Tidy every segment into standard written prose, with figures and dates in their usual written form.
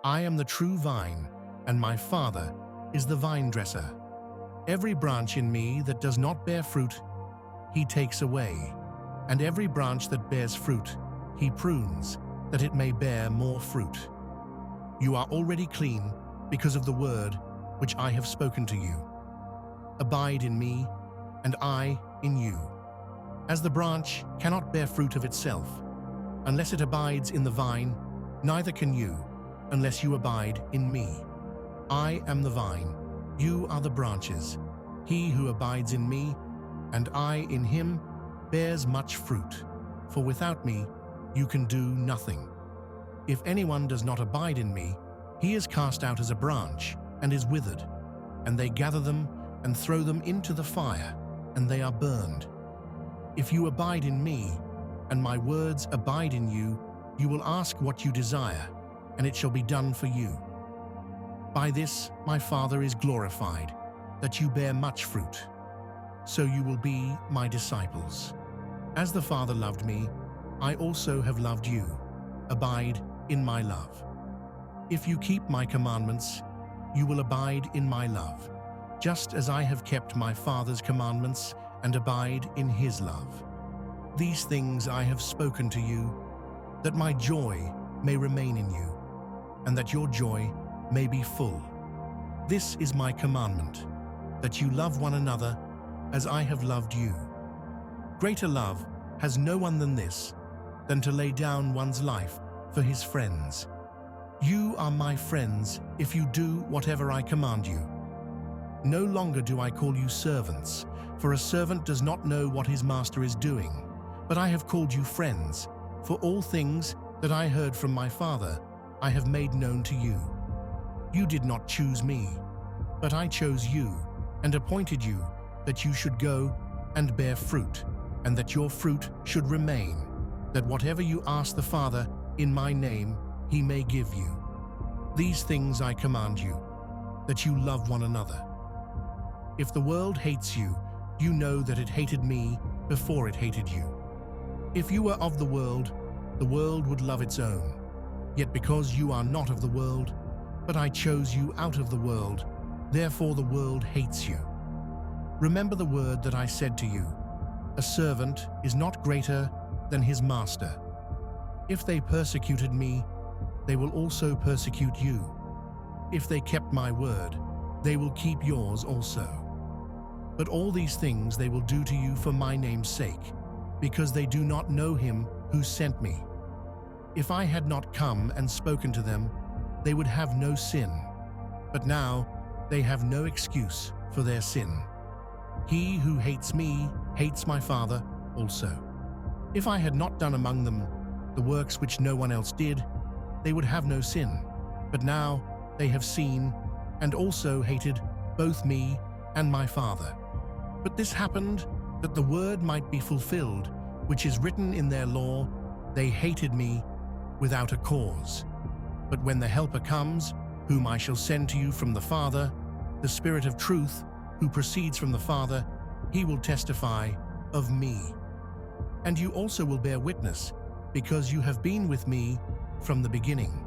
I am the true vine, and my Father is the vine dresser. Every branch in me that does not bear fruit, he takes away, and every branch that bears fruit, he prunes, that it may bear more fruit. You are already clean because of the word which I have spoken to you. Abide in me, and I in you. As the branch cannot bear fruit of itself, unless it abides in the vine, neither can you, unless you abide in me. I am the vine, you are the branches. He who abides in me, and I in him, bears much fruit, for without me you can do nothing. If anyone does not abide in me, he is cast out as a branch and is withered, and they gather them and throw them into the fire, and they are burned. If you abide in me, and my words abide in you, you will ask what you desire, and it shall be done for you. By this my Father is glorified, that you bear much fruit. So you will be my disciples. As the Father loved me, I also have loved you. Abide in my love. If you keep my commandments, you will abide in my love, just as I have kept my Father's commandments and abide in his love. These things I have spoken to you, that my joy may remain in you, and that your joy may be full. This is my commandment, that you love one another as I have loved you. Greater love has no one than this, than to lay down one's life for his friends. You are my friends if you do whatever I command you. No longer do I call you servants, for a servant does not know what his master is doing. But I have called you friends, for all things that I heard from my Father I have made known to you. You did not choose me, but I chose you and appointed you that you should go and bear fruit, and that your fruit should remain, that whatever you ask the Father in my name, he may give you. These things I command you, that you love one another. If the world hates you, you know that it hated me before it hated you. If you were of the world would love its own. Yet because you are not of the world, but I chose you out of the world, therefore the world hates you. Remember the word that I said to you, a servant is not greater than his master. If they persecuted me, they will also persecute you. If they kept my word, they will keep yours also. But all these things they will do to you for my name's sake, because they do not know him who sent me. If I had not come and spoken to them, they would have no sin. But now they have no excuse for their sin. He who hates me hates my Father also. If I had not done among them the works which no one else did, they would have no sin. But now they have seen and also hated both me and my Father. But this happened that the word might be fulfilled, which is written in their law, they hated me without a cause. But when the Helper comes, whom I shall send to you from the Father, the Spirit of truth, who proceeds from the Father, he will testify of me. And you also will bear witness, because you have been with me from the beginning.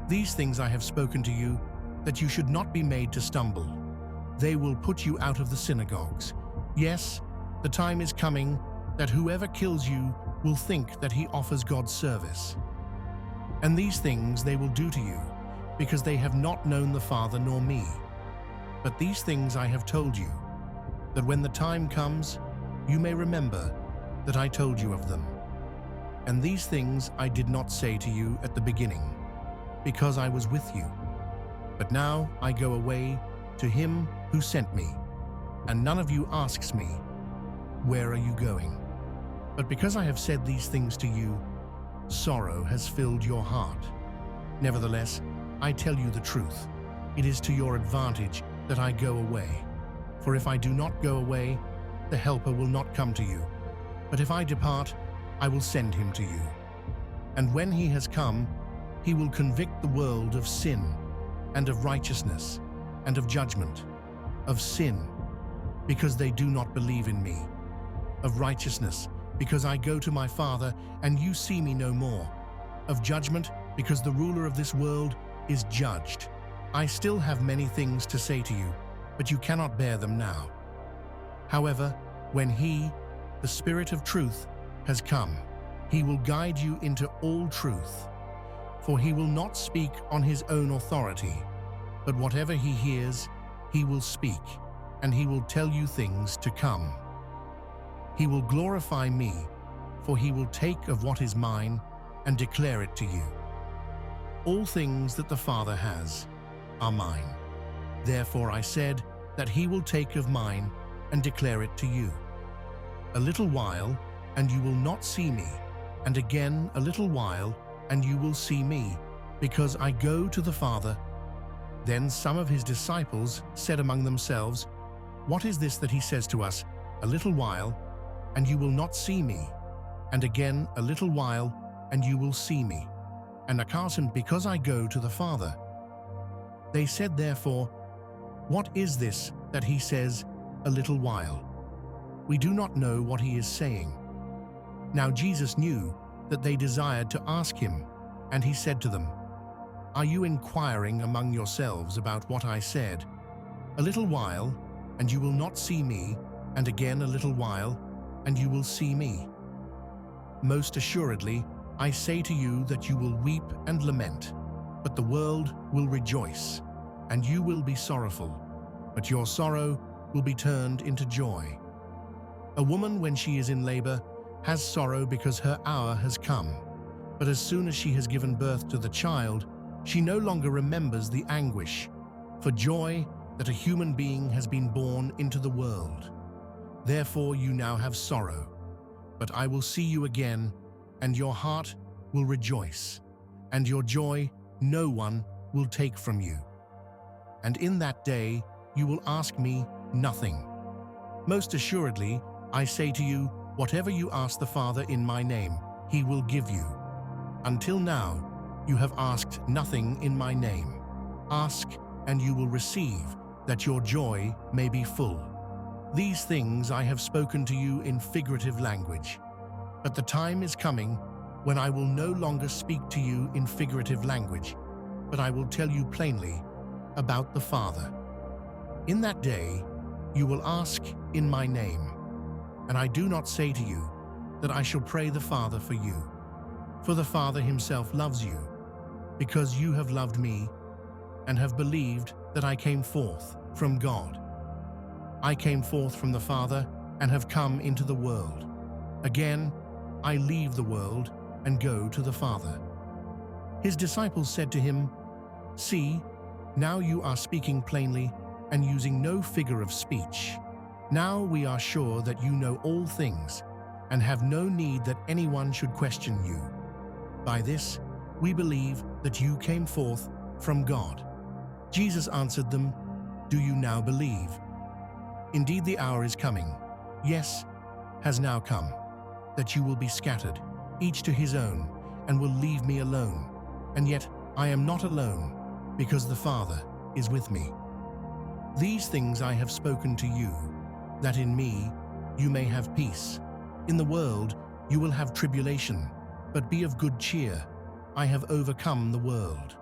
These things I have spoken to you, that you should not be made to stumble. They will put you out of the synagogues. Yes, the time is coming that whoever kills you will think that he offers God service. And these things they will do to you, because they have not known the Father nor me. But these things I have told you, that when the time comes, you may remember that I told you of them. And these things I did not say to you at the beginning, because I was with you. But now I go away to him who sent me, and none of you asks me, where are you going? But because I have said these things to you, sorrow has filled your heart. Nevertheless, I tell you the truth. It is to your advantage that I go away. For if I do not go away, the Helper will not come to you. But if I depart, I will send him to you. And when he has come, he will convict the world of sin, and of righteousness, and of judgment. Of sin, because they do not believe in me. Of righteousness, because I go to my Father, and you see me no more. Of judgment, because the ruler of this world is judged. I still have many things to say to you, but you cannot bear them now. However, when He, the Spirit of truth, has come, He will guide you into all truth. For He will not speak on His own authority, but whatever He hears, He will speak, and He will tell you things to come. He will glorify me, for He will take of what is mine and declare it to you. All things that the Father has are mine. Therefore I said that He will take of mine and declare it to you. A little while, and you will not see me, and again a little while, and you will see me, because I go to the Father. Then some of His disciples said among themselves, What is this that He says to us, a little while, and you will not see me, and again a little while, and you will see me, and because I go to the Father? They said therefore, What is this that He says, a little while? We do not know what He is saying. Now Jesus knew that they desired to ask Him, and He said to them, Are you inquiring among yourselves about what I said? A little while, and you will not see me, and again a little while, and you will see me. Most assuredly, I say to you that you will weep and lament, but the world will rejoice, and you will be sorrowful, but your sorrow will be turned into joy. A woman, when she is in labor, has sorrow because her hour has come, but as soon as she has given birth to the child, she no longer remembers the anguish, for joy that a human being has been born into the world. Therefore you now have sorrow, but I will see you again, and your heart will rejoice, and your joy no one will take from you. And in that day you will ask me nothing. Most assuredly, I say to you, whatever you ask the Father in my name, He will give you. Until now, you have asked nothing in my name. Ask, and you will receive, that your joy may be full. These things I have spoken to you in figurative language. But the time is coming when I will no longer speak to you in figurative language, but I will tell you plainly about the Father. In that day, you will ask in my name, and I do not say to you that I shall pray the Father for you. For the Father Himself loves you, because you have loved me and have believed that I came forth from God. I came forth from the Father and have come into the world. Again, I leave the world and go to the Father. His disciples said to Him, See, now you are speaking plainly and using no figure of speech. Now we are sure that you know all things and have no need that anyone should question you. By this, we believe that you came forth from God. Jesus answered them, Do you now believe? Indeed, the hour is coming, yes, has now come, that you will be scattered, each to his own, and will leave me alone. And yet I am not alone, because the Father is with me. These things I have spoken to you, that in me you may have peace. In the world you will have tribulation, but be of good cheer. I have overcome the world.